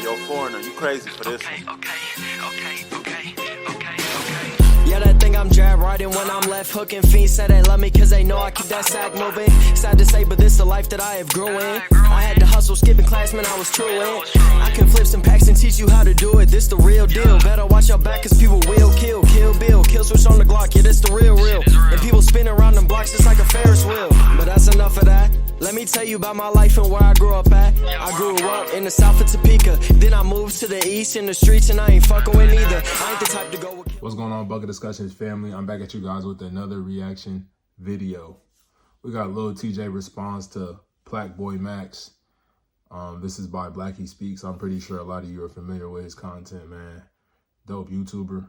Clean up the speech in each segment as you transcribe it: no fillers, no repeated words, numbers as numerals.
yo, foreigner, you crazy for this one. Yeah, they think I'm jab riding when I'm left hooking. Fiends say they love me cause they know I keep that sack moving. Sad to say, but this the life that I have grew in. I had to hustle, skipping class, man, I was true in. I can flip some packs and teach you how to do it. This the real deal. Better watch your back cause people will kill. Kill Bill, kill switch on the Glock, yeah, this the real. And people spin around them blocks just like a Ferris wheel. But that's enough of that. Let me tell you about my life and where I grew up at. I grew up in the south of Topeka. Then I moved to the east in the streets and I ain't fucking with neither. I ain't the type to go with... What's going on, Bucket Discussions family? I'm back at you guys with another reaction video. We got Lil Tjay response to PlaqueboyMax. This is by Blackie Speaks. I'm pretty sure a lot of you are familiar with his content, man. Dope YouTuber.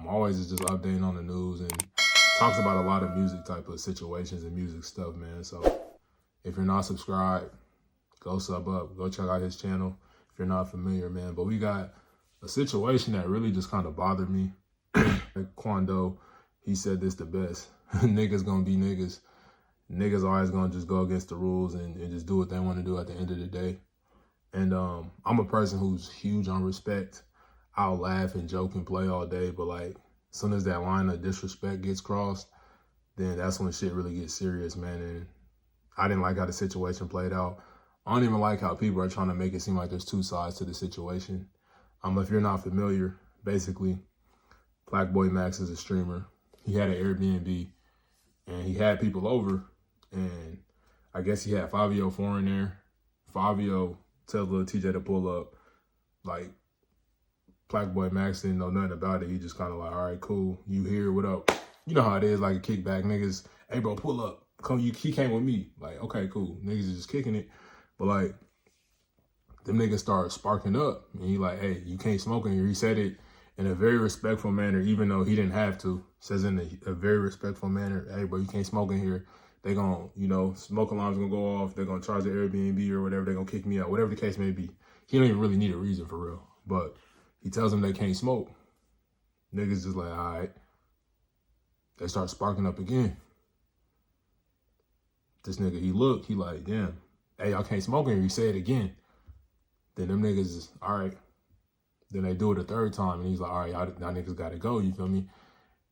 Always is just updating on the news and talks about a lot of music type of situations and music stuff, man. So if you're not subscribed, go sub up. Go check out his channel if you're not familiar, man. But we got a situation that really just kind of bothered me. Quando, he said this the best. Niggas gonna be niggas. Niggas always gonna just go against the rules and just do what they want to do at the end of the day. And I'm a person who's huge on respect. I'll laugh and joke and play all day, but like as soon as that line of disrespect gets crossed, then that's when shit really gets serious, man. And I didn't like how the situation played out. I don't even like how people are trying to make it seem like there's two sides to the situation. If you're not familiar, basically, PlaqueboyMax is a streamer. He had an Airbnb and he had people over, and I guess he had Fabio Foreign there. Fabio tells Lil Tjay to pull up. Like, PlaqueboyMax didn't know nothing about it. He just kind of like, all right, cool. You here, what up? You know how it is, like a kickback. Niggas, hey bro, pull up. Come, he came with me. Like, okay, cool. Niggas is just kicking it. But like, them niggas start sparking up. And he like, hey, you can't smoke in here. He said it in a very respectful manner, even though he didn't have to. Says in a very respectful manner, hey, bro, you can't smoke in here. They gonna, you know, smoke alarm's gonna go off. They're gonna charge the Airbnb or whatever. They're gonna kick me out, whatever the case may be. He don't even really need a reason for real. But he tells them they can't smoke. Niggas just like, all right. They start sparking up again. This nigga, he looked, he like, damn. Hey, y'all can't smoke in here. You say it again. Then them niggas is, all right. Then they do it a third time, and he's like, all right, y'all niggas gotta go, you feel me?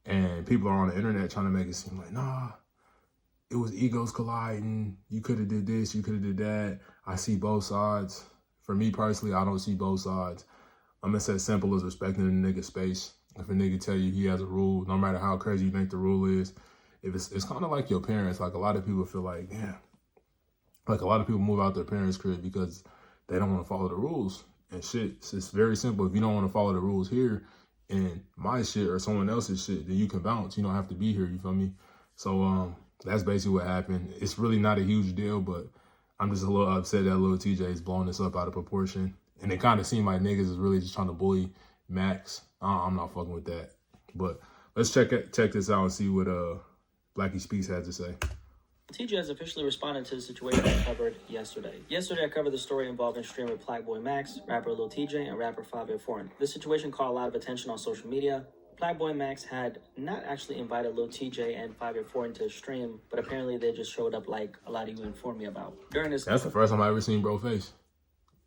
And people are on the internet trying to make it seem like, nah, it was egos colliding. You could have did this, you could have did that. I see both sides. For me personally, I don't see both sides. I'm gonna say simple as respecting the nigga space. If a nigga tell you he has a rule, no matter how crazy you think the rule is, if it's kind of like your parents. Like a lot of people feel like, yeah, like a lot of people move out their parents' crib because they don't want to follow the rules and shit. It's very simple. If you don't want to follow the rules here in my shit or someone else's shit, then you can bounce. You don't have to be here, you feel me? So that's basically what happened. It's really not a huge deal, but I'm just a little upset that Lil Tjay is blowing this up out of proportion. And it kind of seemed like niggas is really just trying to bully Max. I'm not fucking with that. But let's check this out and see what Blackie Speaks had to say. Tjay has officially responded to the situation I covered yesterday. Yesterday, I covered the story involving streamer PlaqueboyMax, rapper Lil Tjay, and rapper Fabio Foreign. This situation caught a lot of attention on social media. PlaqueboyMax had not actually invited Lil Tjay and Fabio Foreign to stream, but apparently they just showed up like a lot of you informed me about. During this, that's the first time I ever seen bro face.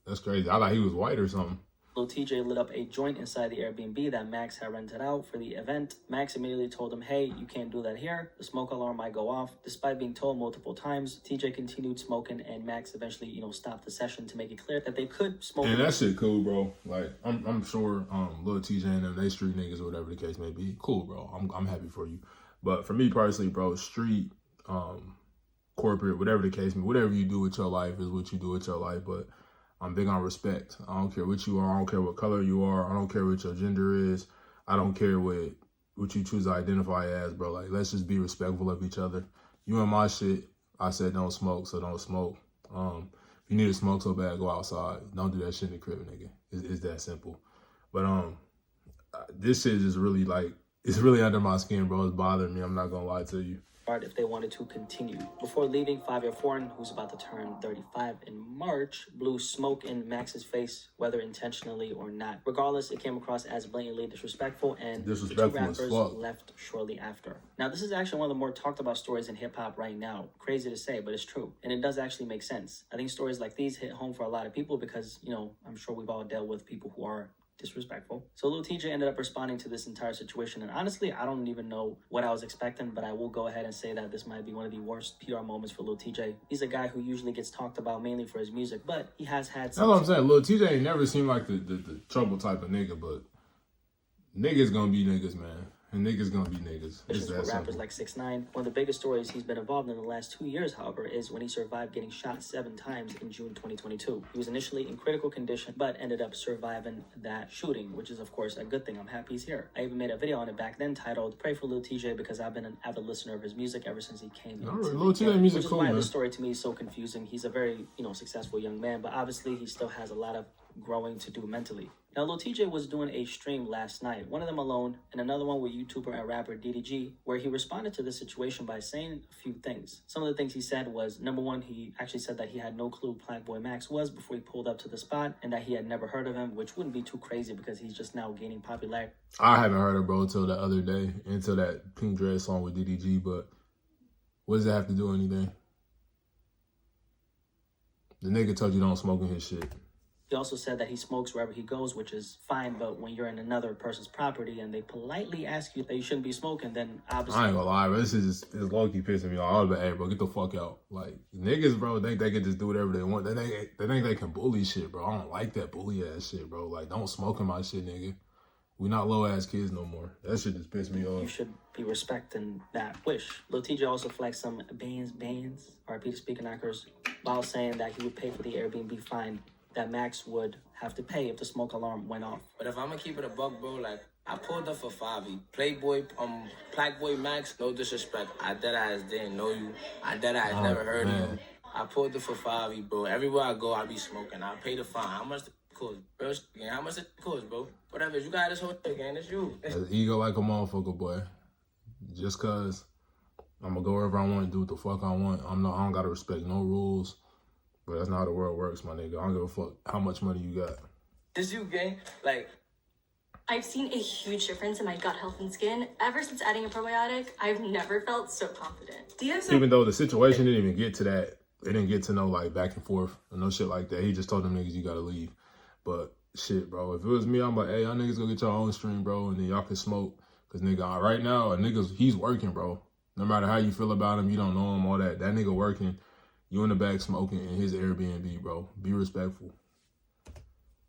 That's crazy. I thought he was white or something. Lil Tjay lit up a joint inside the Airbnb that Max had rented out for the event. Max immediately told him, hey, you can't do that here. The smoke alarm might go off. Despite being told multiple times, Tjay continued smoking, and Max eventually, stopped the session to make it clear that they could smoke. And that shit cool, bro. Like, I'm sure Lil Tjay and them, they street niggas or whatever the case may be. Cool, bro. I'm happy for you. But for me personally, bro, street, corporate, whatever the case may be, whatever you do with your life is what you do with your life. But I'm big on respect. I don't care what you are. I don't care what color you are. I don't care what your gender is. I don't care what you choose to identify as, bro. Like, let's just be respectful of each other. You and my shit, I said don't smoke, so don't smoke. If you need to smoke so bad, go outside. Don't do that shit in the crib, nigga. It's that simple. But this shit is really like, it's really under my skin, bro. It's bothering me. I'm not gonna lie to you. if they wanted to continue. Before leaving, 5-year foreign, who's about to turn 35 in March, blew smoke in Max's face, whether intentionally or not. Regardless, it came across as blatantly disrespectful, and the two rappers left shortly after. Now, this is actually one of the more talked about stories in hip-hop right now. Crazy to say, but it's true. And it does actually make sense. I think stories like these hit home for a lot of people because, you know, I'm sure we've all dealt with people who are disrespectful. So Lil Tjay ended up responding to this entire situation, and honestly, I don't even know what I was expecting, but I will go ahead and say that this might be one of the worst PR moments for Lil Tjay. He's a guy who usually gets talked about mainly for his music, but he has had some... That's what I'm saying. Lil Tjay ain't never seemed like the trouble type of nigga, but niggas gonna be niggas, man. And niggas gonna be niggas. It's for rappers like 6ix9ine. One of the biggest stories he's been involved in the last 2 years, however, is when he survived getting shot 7 times in June 2022. He was initially in critical condition, but ended up surviving that shooting, which is, of course, a good thing. I'm happy he's here. I even made a video on it back then titled "Pray for Lil Tjay" because I've been an avid listener of his music ever since he came in. Lil Tjay music which is cool, why man. This story to me is so confusing. He's a very, successful young man, but obviously he still has a lot of growing to do mentally. Now, Lil Tjay was doing a stream last night, one of them alone, and another one with YouTuber and rapper DDG, where he responded to the situation by saying a few things. Some of the things he said was, number one, he actually said that he had no clue PlaqueboyMax was before he pulled up to the spot, and that he had never heard of him, which wouldn't be too crazy because he's just now gaining popularity. I haven't heard of bro until the other day, until that Pink Dress song with DDG, but what does that have to do with anything? The nigga told you don't smoke in his shit. He also said that he smokes wherever he goes, which is fine, but when you're in another person's property and they politely ask you that you shouldn't be smoking, then obviously... I ain't gonna lie, bro. This is just, it's low-key pissing me off. I was like, hey, bro, get the fuck out. Like, niggas, bro, think they can just do whatever they want. They think they can bully shit, bro. I don't like that bully-ass shit, bro. Like, don't smoke in my shit, nigga. We not low-ass kids no more. That shit just pissed me off. You should be respecting that wish. Lil Tjay also flexed some bands, RP to Speaker Knockers, while saying that he would pay for the Airbnb fine that Max would have to pay if the smoke alarm went off. But if I'm gonna keep it a buck, bro, like, I pulled up for Favi. PlaqueboyMax, no disrespect. I deadass didn't know you. I deadass never heard of you. I pulled up for Favi, bro. Everywhere I go, I be smoking. I pay the fine. How much the cost, bro? How much it cost, bro? Whatever. You got this whole thing, gang. It's you. That's ego like a motherfucker, boy. Just cause I'm gonna go wherever I want and do what the fuck I want. I don't gotta respect no rules. But that's not how the world works, my nigga. I don't give a fuck how much money you got. It's you, gang. Like, I've seen a huge difference in my gut health and skin. Ever since adding a probiotic, I've never felt so confident. Even though the situation didn't even get to that, it didn't get to no, like, back and forth or no shit like that. He just told them niggas, you gotta leave. But, shit, bro, if it was me, I'm like, hey, y'all niggas go get your own stream, bro, and then y'all can smoke. Because, nigga, right now, he's working, bro. No matter how you feel about him, you don't know him, all that. That nigga working. You in the back smoking in his Airbnb, bro. Be respectful.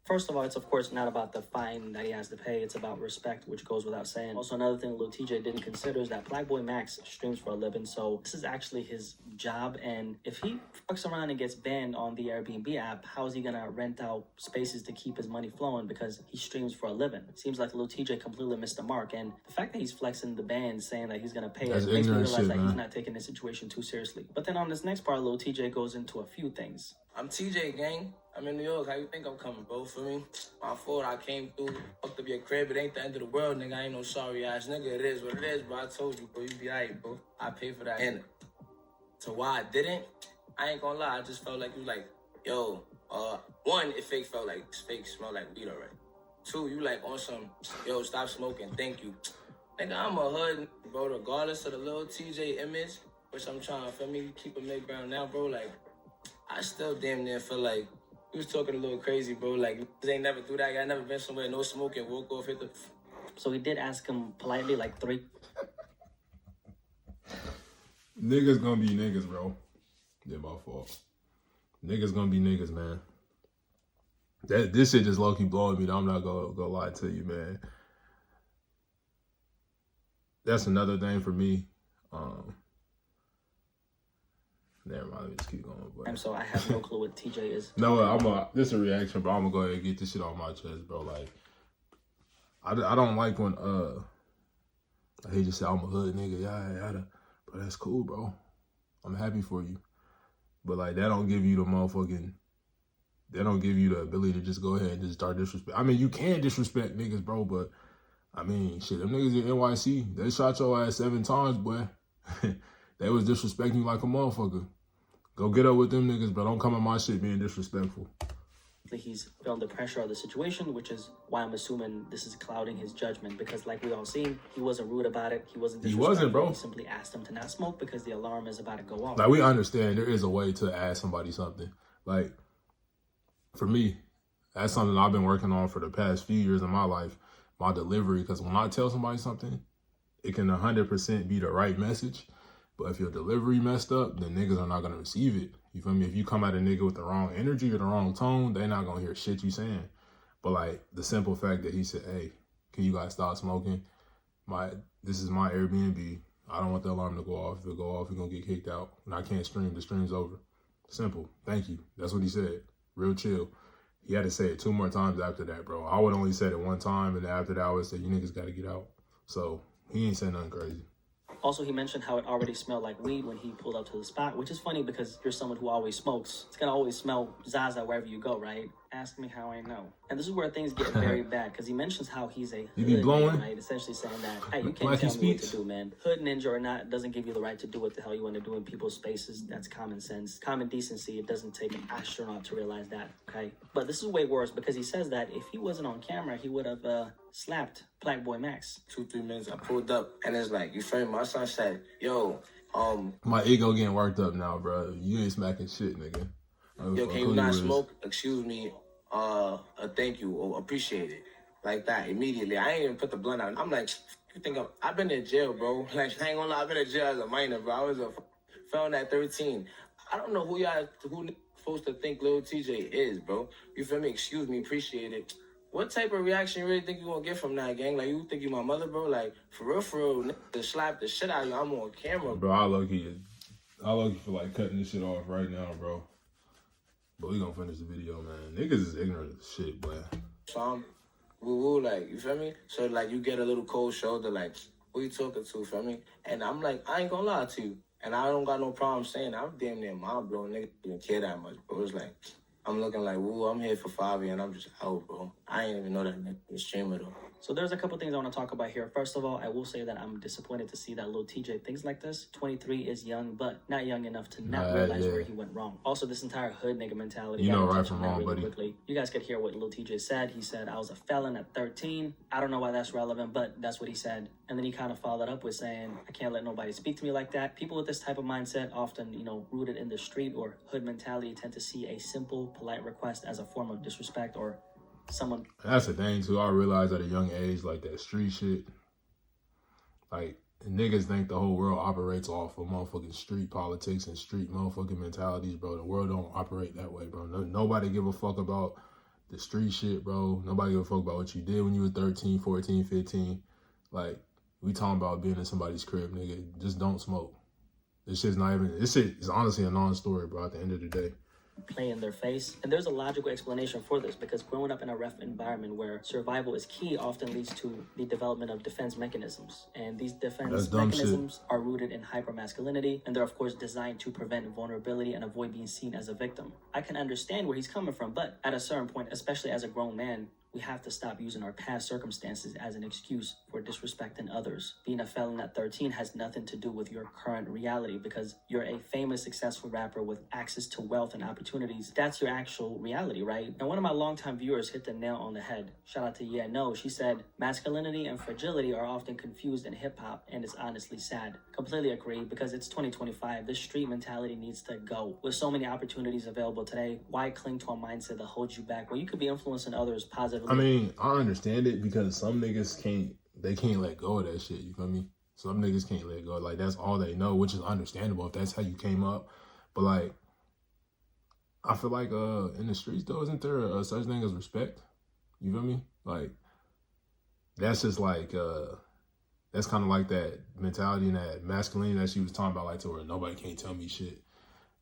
First of all, it's of course not about the fine that he has to pay. It's about respect, which goes without saying. Also, another thing Lil Tjay didn't consider is that PlaqueboyMax streams for a living, so this is actually his job. And if he fucks around and gets banned on the Airbnb app, how is he gonna rent out spaces to keep his money flowing because he streams for a living? It seems like Lil Tjay completely missed the mark, and the fact that he's flexing the ban, saying that he's gonna pay it, makes me realize that he's not taking the situation too seriously. But then on this next part, Lil Tjay goes into a few things. I'm TJ, gang. I'm in New York. How you think I'm coming, bro? For me, my fault. I came through, fucked up your crib. It ain't the end of the world, nigga. I ain't no sorry ass nigga. It is what it is, bro. I told you, bro. You be alright, bro. I pay for that. And to why I didn't, I ain't gonna lie. I just felt like you like, yo, one, it felt like smelled like weed already. Two, you like on some, yo, stop smoking. Thank you. Nigga, I'm a hood, bro. Regardless of the Lil Tjay image, which I'm trying, for me, keep a mid-ground now, bro. Like, I still damn near feel like he was talking a little crazy, bro. Like, they ain't never do that. I never been somewhere, no smoking, woke off, hit the... So he did ask him politely, like 3. Niggas gonna be niggas, bro. Yeah, my fault. Niggas gonna be niggas, man. This shit just low-key blowing me. I'm not gonna lie to you, man. That's another thing for me. Never mind, let me just keep going. But... So I have no clue what TJ is. No, this is a reaction, bro. I'm gonna go ahead and get this shit off my chest, bro. Like, I don't like when he just said I'm a hood nigga, yada. But that's cool, bro. I'm happy for you. But like, that don't give you the ability to just go ahead and just start disrespect. I mean, you can disrespect niggas, bro, but I mean, shit, them niggas in NYC, they shot your ass 7 times, boy. They was disrespecting you like a motherfucker. Go get up with them niggas, but don't come at my shit being disrespectful. He's feeling the pressure of the situation, which is why I'm assuming this is clouding his judgment, because like we all seen, he wasn't rude about it. He wasn't disrespectful. He wasn't, bro. He simply asked him to not smoke because the alarm is about to go off. Like, we understand there is a way to ask somebody something. Like, for me, that's something I've been working on for the past few years of my life, my delivery, because when I tell somebody something, it can 100% be the right message. But if your delivery messed up, then niggas are not going to receive it. You feel me? If you come at a nigga with the wrong energy or the wrong tone, they're not going to hear shit you saying. But, like, the simple fact that he said, hey, can you guys stop smoking? This is my Airbnb. I don't want the alarm to go off. If it go off, you're going to get kicked out. And I can't stream. The stream's over. Simple. Thank you. That's what he said. Real chill. He had to say it 2 more times after that, bro. I would only said it 1 time, and after that, I would say, you niggas got to get out. So, he ain't saying nothing crazy. Also, he mentioned how it already smelled like weed when he pulled up to the spot, which is funny because you're someone who always smokes. It's going to always smell Zaza wherever you go, right? Ask me how I know. And this is where things get very bad, because he mentions how he's a you be blowing, right? Essentially saying that, hey, you can't tell me what to do, man. Hood ninja or not doesn't give you the right to do what the hell you want to do in people's spaces. That's common sense. Common decency. It doesn't take an astronaut to realize that, okay? But this is way worse, because he says that if he wasn't on camera, he would have slapped PlaqueboyMax. 2-3 minutes, I pulled up, and it's like, you feel me? My son said, yo, my ego getting worked up now, bro. You ain't smacking shit, nigga. Yo, can you not smoke? Excuse me. Thank you, or appreciate it. Like that, immediately. I ain't even put the blunt out. I'm like, you think I've been in jail, bro. Like, I ain't gonna lie, I've been in jail as a minor, bro. I was a felon at 13. I don't know who supposed to think Lil TJ is, bro. You feel me? Excuse me, appreciate it. What type of reaction you really think you gonna get from that, gang? Like, you think you my mother, bro? Like, for real, to slap the shit out of you, I'm on camera. Bro, I low-key feel like cutting this shit off right now, bro. But we gonna finish the video, man. Niggas is ignorant of shit, boy. So I'm woo-woo, like, you feel me? So, like, you get a little cold shoulder, like, who you talking to, feel me? And I'm like, I ain't gonna lie to you. And I don't got no problem saying that. I'm damn near mom, bro. Nigga didn't care that much, bro. It's like, I'm looking like, woo, I'm here for Favi, and I'm just out, bro. I ain't even know that nigga was streamer, though. So there's a couple things I want to talk about here. First of all, I will say that I'm disappointed to see that Lil TJ thinks like this. 23 is young, but not young enough to not realize where he went wrong. Also, this entire hood nigga mentality. You know right from wrong, buddy. Quickly. You guys could hear what Lil TJ said. He said, I was a felon at 13. I don't know why that's relevant, but that's what he said. And then he kind of followed up with saying, I can't let nobody speak to me like that. People with this type of mindset, often, rooted in the street or hood mentality, tend to see a simple, polite request as a form of disrespect or someone. That's the thing too. I realized at a young age, like, that street shit, like, niggas think the whole world operates off of motherfucking street politics and street motherfucking mentalities, bro. The world don't operate that way, bro. Nobody give a fuck about the street shit, bro. Nobody give a fuck about what you did when you were 13, 14, 15. Like, we talking about being in somebody's crib, nigga. Just don't smoke. This shit is honestly a non-story, bro, at the end of the day. Play in their face. And there's a logical explanation for this, because growing up in a rough environment where survival is key often leads to the development of defense mechanisms. And these defense mechanisms are rooted in hypermasculinity, and they're of course designed to prevent vulnerability and avoid being seen as a victim. I can understand where he's coming from, but at a certain point, especially as a grown man, we have to stop using our past circumstances as an excuse for disrespecting others. Being a felon at 13 has nothing to do with your current reality, because you're a famous, successful rapper with access to wealth and opportunities. That's your actual reality, right? And one of my longtime viewers hit the nail on the head. Shout out to Yeah No. She said, masculinity and fragility are often confused in hip-hop, and it's honestly sad. Completely agree, because it's 2025. This street mentality needs to go. With so many opportunities available today, why cling to a mindset that holds you back when you could be influencing others positively? I mean, I understand it, because some niggas can't let go of that shit, you feel me? Some niggas can't let go. Like, that's all they know, which is understandable if that's how you came up. But, like, I feel like in the streets, though, isn't there a such thing as respect? You feel me? Like, that's just like, that's kind of like that mentality and that masculinity that she was talking about, like, to where nobody can't tell me shit.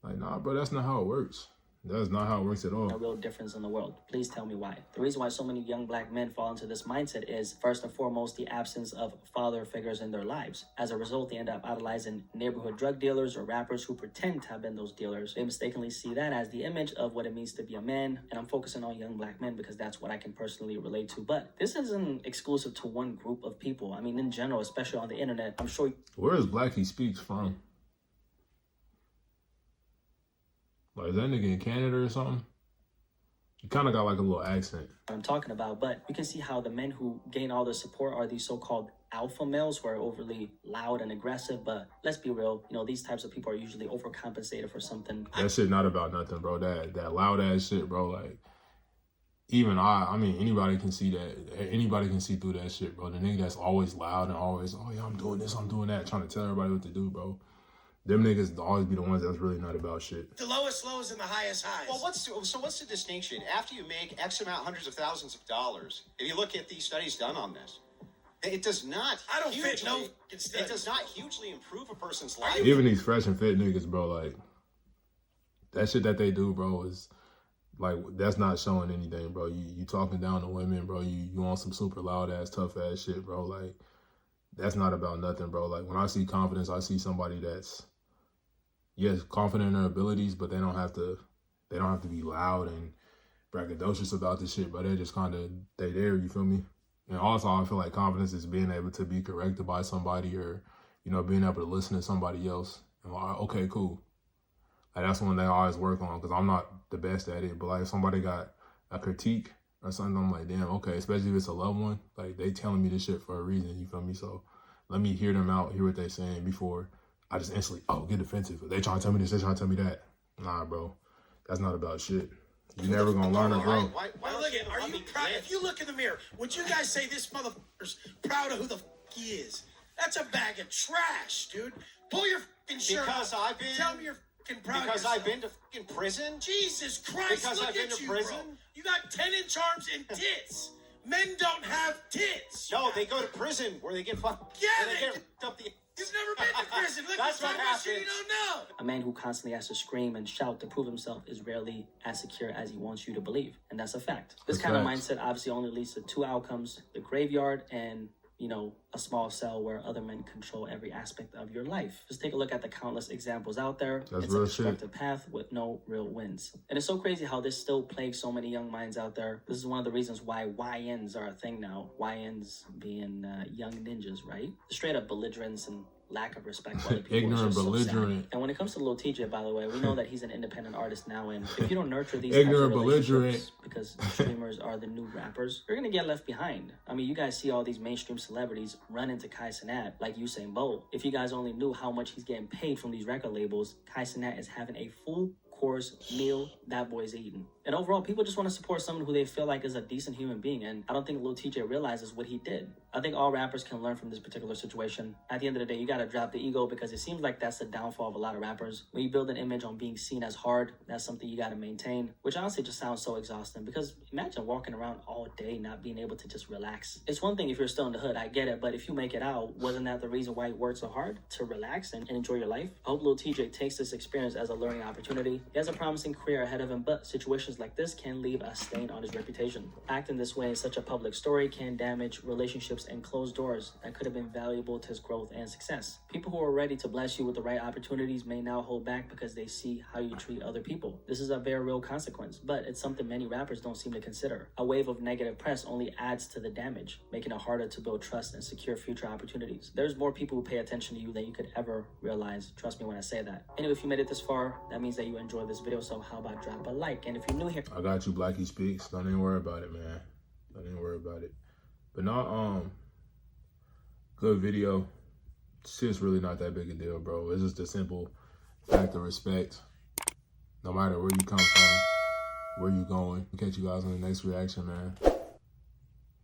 Like, nah, bro, that's not how it works. That's not how it works at all. A real difference in the world. Please tell me why. The reason why so many young black men fall into this mindset is, first and foremost, the absence of father figures in their lives. As a result, they end up idolizing neighborhood drug dealers or rappers who pretend to have been those dealers. They mistakenly see that as the image of what it means to be a man, and I'm focusing on young black men because that's what I can personally relate to. But this isn't exclusive to one group of people. I mean, in general, especially on the internet, I'm sure. Where is PlaqueboyMax from? Like, is that nigga in Canada or something? He kind of got like a little accent. I'm talking about, but you can see how the men who gain all the support are these so-called alpha males who are overly loud and aggressive. But let's be real, you know, these types of people are usually overcompensated for something. That shit not about nothing, bro. That loud ass shit, bro. Like, even I mean, anybody can see that. Anybody can see through that shit, bro. The nigga that's always loud and always, oh yeah, I'm doing this, I'm doing that, trying to tell everybody what to do, bro. Them niggas always be the ones that's really not about shit. The lowest lows and the highest highs. Well, what's the distinction? After you make X amount, hundreds of thousands of dollars, if you look at these studies done on this, it does not. I don't fit no. It does not hugely improve a person's life. Even these fresh and fit niggas, bro, like, that shit that they do, bro, is like, that's not showing anything, bro. You talking down to women, bro. You on some super loud ass, tough ass shit, bro. Like, that's not about nothing, bro. Like, when I see confidence, I see somebody that's, yes, confident in their abilities, but they don't have to be loud and braggadocious about this shit, but they're just kind of, they there, you feel me? And also, I feel like confidence is being able to be corrected by somebody, or, you know, being able to listen to somebody else. And like, okay, cool. Like, that's one thing I always work on, because I'm not the best at it. But like, if somebody got a critique or something, I'm like, damn, okay, especially if it's a loved one, like, they telling me this shit for a reason, you feel me? So let me hear them out, hear what they saying before I just instantly, get defensive. They trying to tell me this, they trying to tell me that. Nah, bro, that's not about shit. You never gonna learn it, bro. Well, look at, are you proud? If you look in the mirror, would you guys say this motherfucker's proud of who the fuck he is? That's a bag of trash, dude. Pull your fucking shirt Because off. I've been. Tell me you're fucking proud Because of yourself. I've been to fucking prison. Jesus Christ, Because look I've been at to you, prison. bro. You got 10-inch arms and tits. Men don't have tits. No, they go to prison where they get fucked. Yeah, they they get do. fucked up the. You've never been to prison. Look, That's you're what talking about shit you happens. don't know. A man who constantly has to scream and shout to prove himself is rarely as secure as he wants you to believe. And that's a fact. This kind of mindset obviously only leads to two outcomes: the graveyard and, you know, a small cell where other men control every aspect of your life. Just take a look at the countless examples out there. That's it's a real destructive path with no real wins. And it's so crazy how this still plagues so many young minds out there. This is one of the reasons why YNs are a thing now. YNs being young ninjas, right? Straight up belligerence and lack of respect for other people. Ignorant, belligerent. And when it comes to Lil Tjay, by the way, we know that he's an independent artist now, and if you don't nurture these Ignorant, types of relationships, belligerent. because streamers are the new rappers, you're gonna get left behind. I mean, you guys see all these mainstream celebrities run into Kai Cenat like Usain Bolt. If you guys only knew how much he's getting paid from these record labels, Kai Cenat is having a full course meal that boy's eating. And overall, people just want to support someone who they feel like is a decent human being. And I don't think Lil Tjay realizes what he did. I think all rappers can learn from this particular situation. At the end of the day, you got to drop the ego, because it seems like that's the downfall of a lot of rappers. When you build an image on being seen as hard, that's something you got to maintain, which honestly just sounds so exhausting, because imagine walking around all day not being able to just relax. It's one thing if you're still in the hood, I get it, but if you make it out, wasn't that the reason why you worked so hard? To relax and enjoy your life? I hope Lil Tjay takes this experience as a learning opportunity. He has a promising career ahead of him, but situations like this can leave a stain on his reputation. Acting this way in such a public story can damage relationships and close doors that could have been valuable to his growth and success. People who are ready to bless you with the right opportunities may now hold back because they see how you treat other people. This is a very real consequence, but it's something many rappers don't seem to consider. A wave of negative press only adds to the damage, making it harder to build trust and secure future opportunities. There's more people who pay attention to you than you could ever realize. Trust me when I say that. Anyway, if you made it this far, that means that you enjoyed this video, so how about drop a like? And if you're new here, I got you, Blackie Speaks. Don't even worry about it, man. Don't even worry about it. But not, good video. Shit's really not that big a deal, bro. It's just a simple fact of respect. No matter where you come from, where you going. We'll catch you guys on the next reaction, man.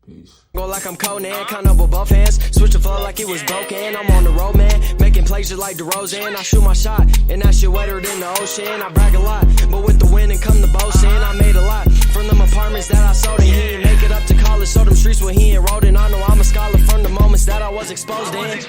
Peace. Go like I'm Conan, count up with both hands. Switch the flow like it was broken. I'm on the road, man. Making plays just like DeRozan. I shoot my shot, and that shit wetter than the ocean. I brag a lot, but with the wind and come the boasting. I made a lot from them apartments that I sold. And he ain't make it up to college, so them streets where he enrolled in. I know I'm a scholar from the moments that I was exposed in.